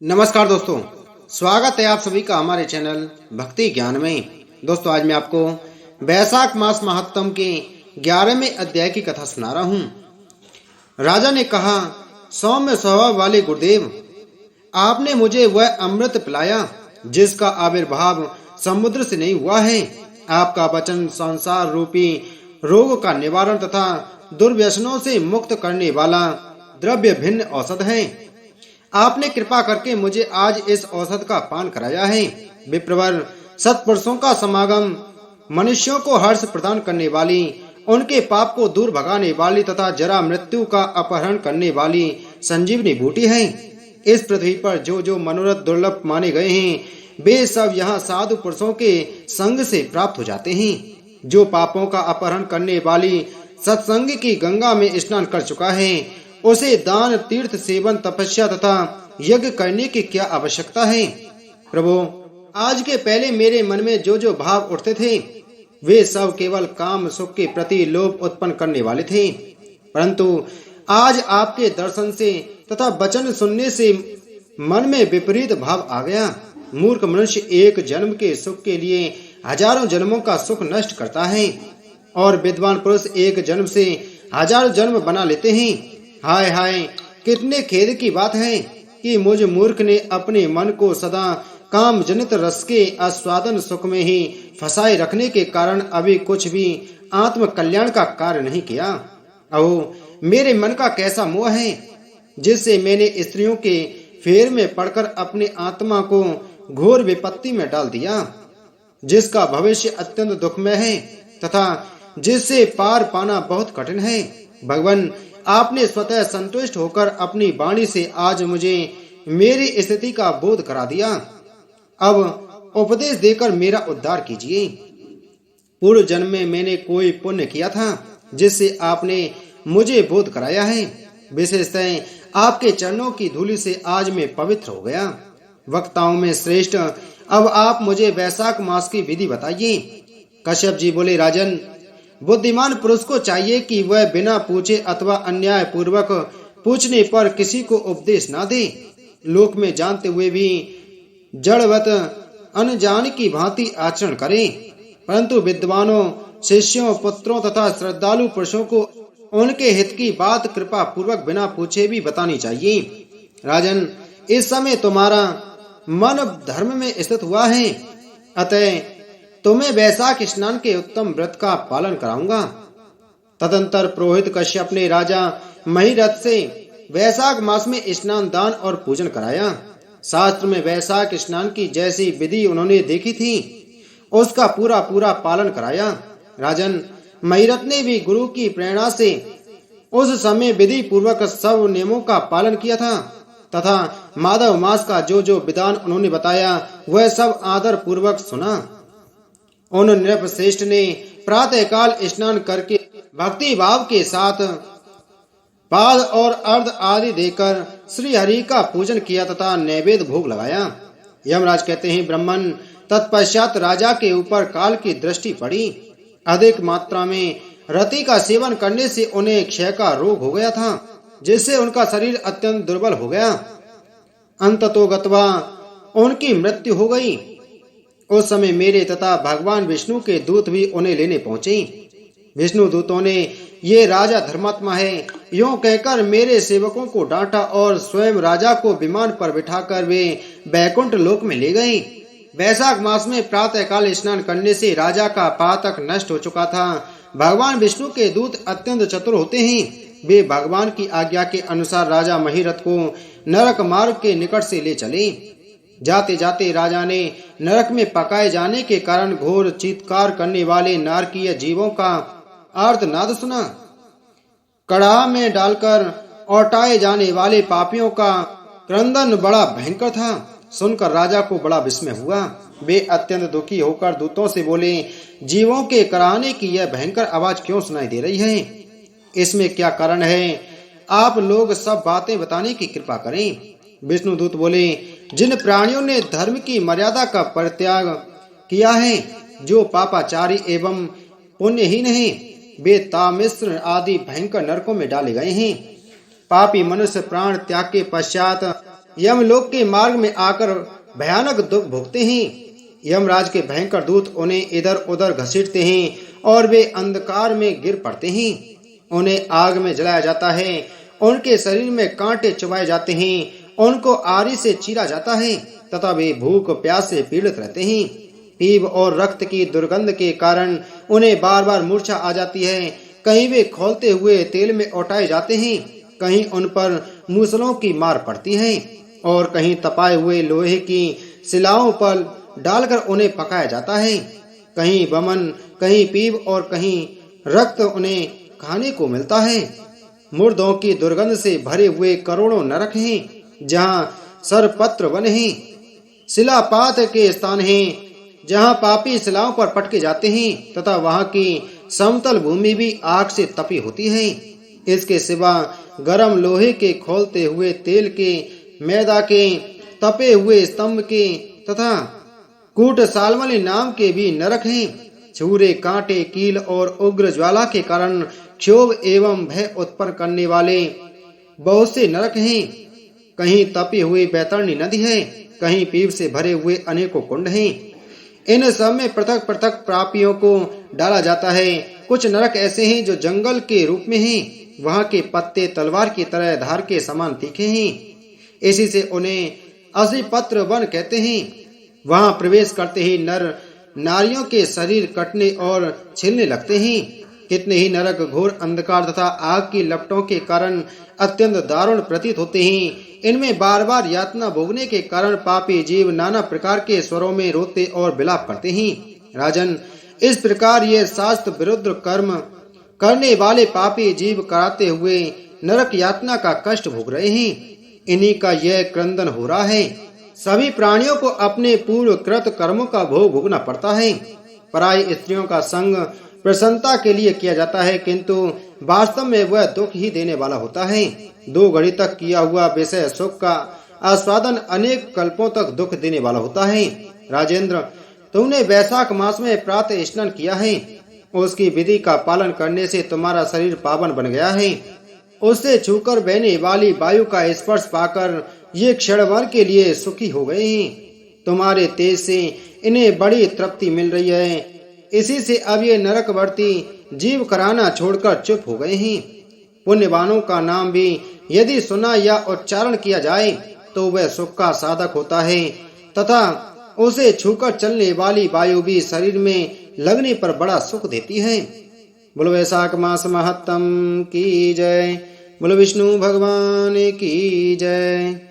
नमस्कार दोस्तों, स्वागत है आप सभी का हमारे चैनल भक्ति ज्ञान में। दोस्तों, आज मैं आपको वैशाख मास महात्म के 11वें अध्याय की कथा सुना रहा हूँ। राजा ने कहा, सौम्य स्वभाव वाले गुरुदेव, आपने मुझे वह अमृत पिलाया जिसका आविर्भाव समुद्र से नहीं हुआ है। आपका वचन संसार रूपी रोग का निवारण तथा दुर्व्यसनों से मुक्त करने वाला द्रव्य भिन्न औषध है। आपने कृपा करके मुझे आज इस औषध का पान कराया है। विप्रवर सत्पुरुषों का समागम मनुष्यों को हर्ष प्रदान करने वाली, उनके पाप को दूर भगाने वाली तथा जरा मृत्यु का अपहरण करने वाली संजीवनी बूटी है। इस पृथ्वी पर जो जो मनोरथ दुर्लभ माने गए हैं, वे सब यहाँ साधु पुरुषों के संग से प्राप्त हो जाते हैं। जो पापों का अपहरण करने वाली सत्संग की गंगा में स्नान कर चुका है, उसे दान, तीर्थ, सेवन, तपस्या तथा यज्ञ करने की क्या आवश्यकता है। प्रभु, आज के पहले मेरे मन में जो जो भाव उठते थे, वे सब केवल काम सुख के प्रति लोभ उत्पन्न करने वाले थे। परंतु आज आपके दर्शन से तथा वचन सुनने से मन में विपरीत भाव आ गया। मूर्ख मनुष्य एक जन्म के सुख के लिए हजारों जन्मों का सुख नष्ट करता है, और विद्वान पुरुष एक जन्म से हजारों जन्म बना लेते हैं। हाय हाय, कितने खेद की बात है कि मुझ मूर्ख ने अपने मन को सदा काम जनित रस के आस्वादन सुख में ही फंसाए रखने के कारण अभी कुछ भी आत्म कल्याण का कार्य नहीं किया। अहो, मेरे मन का कैसा मोह है जिससे मैंने स्त्रियों के फेर में पड़कर अपने आत्मा को घोर विपत्ति में डाल दिया, जिसका भविष्य अत्यंत दुखमय है तथा जिससे पार पाना बहुत कठिन है। भगवान, आपने स्वतः संतुष्ट होकर अपनी वाणी से आज मुझे मेरी स्थिति का बोध करा दिया। अब उपदेश देकर मेरा उद्धार कीजिए। पूर्व जन्म में मैंने कोई पुण्य किया था जिससे आपने मुझे बोध कराया है। विशेषतः आपके चरणों की धूलि से आज मैं पवित्र हो गया। वक्ताओं में श्रेष्ठ, अब आप मुझे वैशाख मास की विधि बताइए। कश्यप जी बोले, राजन, बुद्धिमान पुरुष को चाहिए कि वह बिना पूछे अथवा अन्याय पूर्वक पूछने पर किसी को उपदेश ना दे। लोक में जानते हुए भी जड़वत अनजान की भांति आचरण करे, परंतु विद्वानों, शिष्यों, पुत्रों तथा श्रद्धालु पुरुषों को उनके हित की बात कृपा पूर्वक बिना पूछे भी बतानी चाहिए। राजन, इस समय तुम्हारा मन धर्म में स्थित हुआ है, अतः तुम्हें वैशाख स्नान के उत्तम व्रत का पालन कराऊंगा। तदंतर पुरोहित कश्यप ने राजा महिरथ से वैशाख मास में स्नान, दान और पूजन कराया। शास्त्र में वैशाख स्नान की जैसी विधि उन्होंने देखी थी, उसका पूरा पूरा पालन कराया। राजन, महिरथ ने भी गुरु की प्रेरणा से उस समय विधि पूर्वक सब नियमों का पालन किया था तथा माधव मास का जो जो विधान उन्होंने बताया वह सब आदर पूर्वक सुना। उन नृपश्रेष्ठ ने प्रातः काल स्नान करके भक्ति भाव के साथ पाद और अर्ध आदि देकर श्री हरि का पूजन किया तथा नैवेद्य भोग लगाया। यमराज कहते हैं, ब्राह्मण, तत्पश्चात राजा के ऊपर काल की दृष्टि पड़ी। अधिक मात्रा में रति का सेवन करने से उन्हें क्षय का रोग हो गया था, जिससे उनका शरीर अत्यंत दुर्बल हो गया। अंततोगत्वा उनकी मृत्यु हो गई। उस समय मेरे तथा भगवान विष्णु के दूत भी उन्हें लेने पहुंचे। विष्णु दूतों ने, ये राजा धर्मात्मा है, यूं कहकर मेरे सेवकों को डांटा और स्वयं राजा को विमान पर बिठाकर वे बैकुंठ लोक में ले गए। वैशाख मास में प्रातः काल स्नान करने से राजा का पातक नष्ट हो चुका था। भगवान विष्णु के दूत अत्यंत चतुर होते हैं। वे भगवान की आज्ञा के अनुसार राजा महिरथ को नरक मार्ग के निकट से ले चले। जाते जाते राजा ने नरक में पकाए जाने के कारण घोर चीत्कार करने वाले नारकीय जीवों का आर्तनाद सुना। कड़ाह में डालकर औटाए जाने वाले पापियों का क्रंदन बड़ा भयंकर था। सुनकर राजा को बड़ा विस्मय हुआ। वे अत्यंत दुखी होकर दूतों से बोले, जीवों के कराहने की यह भयंकर आवाज क्यों सुनाई दे रही है? इसमें क्या कारण है? आप लोग सब बातें बताने की कृपा करें। विष्णु दूत बोले, जिन प्राणियों ने धर्म की मर्यादा का परित्याग किया है, जो पापाचारी एवं पुण्यहीन हैं, वे तामिश्र आदि भयंकर नरकों में डाले गए हैं। पापी मनुष्य प्राण त्याग के पश्चात यमलोक के मार्ग में आकर भयानक दुख भोगते हैं। यमराज के भयंकर दूत उन्हें इधर उधर घसीटते हैं और वे अंधकार में गिर पड़ते हैं। उन्हें आग में जलाया जाता है, उनके शरीर में कांटे चुभाए जाते हैं, उनको आरी से चीरा जाता है तथा वे भूख प्यास से पीड़ित रहते हैं। पीप और रक्त की दुर्गंध के कारण उन्हें बार बार मूर्छा आ जाती है। कहीं वे खौलते हुए तेल में उठाए जाते हैं, कहीं उन पर मूसलों की मार पड़ती है और कहीं तपाए हुए लोहे की शिलाओं पर डालकर उन्हें पकाया जाता है। कहीं बमन, कहीं पीप और कहीं रक्त उन्हें खाने को मिलता है। मुर्दों की दुर्गंध से भरे हुए करोड़ों नरक हैं, जहाँ सरपत्र वन हैं, शिलापात के स्थान हैं, जहाँ पापी शिलाओं पर पटके जाते हैं तथा वहाँ की समतल भूमि भी आग से तपी होती है। इसके सिवा गरम लोहे के खौलते हुए तेल के, मैदा के, तपे हुए स्तंभ के तथा कूट सालमली नाम के भी नरक हैं। छुरे, कांटे, कील और उग्र ज्वाला के कारण क्षोभ एवं भय उत्पन्न करने वाले बहुत से नरक हैं। कहीं तपी हुई बैतरणी नदी है, कहीं पीप से भरे हुए अनेकों कुंड हैं। इन सब में पृथक पृथक पापियों को डाला जाता है। कुछ नरक ऐसे हैं जो जंगल के रूप में हैं, वहाँ के पत्ते तलवार की तरह धार के समान तीखे हैं। इसी से उन्हें असिपत्र वन कहते हैं। वहाँ प्रवेश करते ही नर नारियों के शरीर कटने और छिलने लगते हैं। कितने ही नरक घोर अंधकार तथा आग की लपटों के कारण अत्यंत दारुण प्रतीत होते हैं। इनमें बार बार यातना भोगने के कारण पापी जीव नाना प्रकार के स्वरों में रोते और विलाप करते हैं। राजन, इस प्रकार ये शास्त्र विरुद्ध कर्म करने वाले पापी जीव कराते हुए नरक यातना का कष्ट भोग रहे हैं। इन्हीं का यह क्रंदन हो रहा है। सभी प्राणियों को अपने पूर्व कृत कर्मों का भोग भोगना पड़ता है। पराई स्त्रियों का संग प्रसन्नता के लिए किया जाता है, किंतु वास्तव में वह दुख ही देने वाला होता है। 2 घड़ी तक किया हुआ विषय सुख का आस्वादन अनेक कल्पों तक दुख देने वाला होता है। राजेंद्र, तुमने वैशाख मास में प्रातः स्नान किया है। उसकी विधि का पालन करने से तुम्हारा शरीर पावन बन गया है। उससे छूकर बहने वाली वायु का स्पर्श पाकर ये क्षण भर के लिए सुखी हो गए हैं। तुम्हारे तेज से इन्हें बड़ी तृप्ति मिल रही है। इसी से अब ये नरकवर्ती जीव कराना छोड़कर चुप हो गए हैं। पुण्यवानों का नाम भी यदि सुना या उच्चारण किया जाए तो वह सुख का साधक होता है तथा उसे छूकर चलने वाली वायु भी शरीर में लगने पर बड़ा सुख देती है। बोलो वैशाख मास महत्तम की जय। बोलो विष्णु भगवान की जय।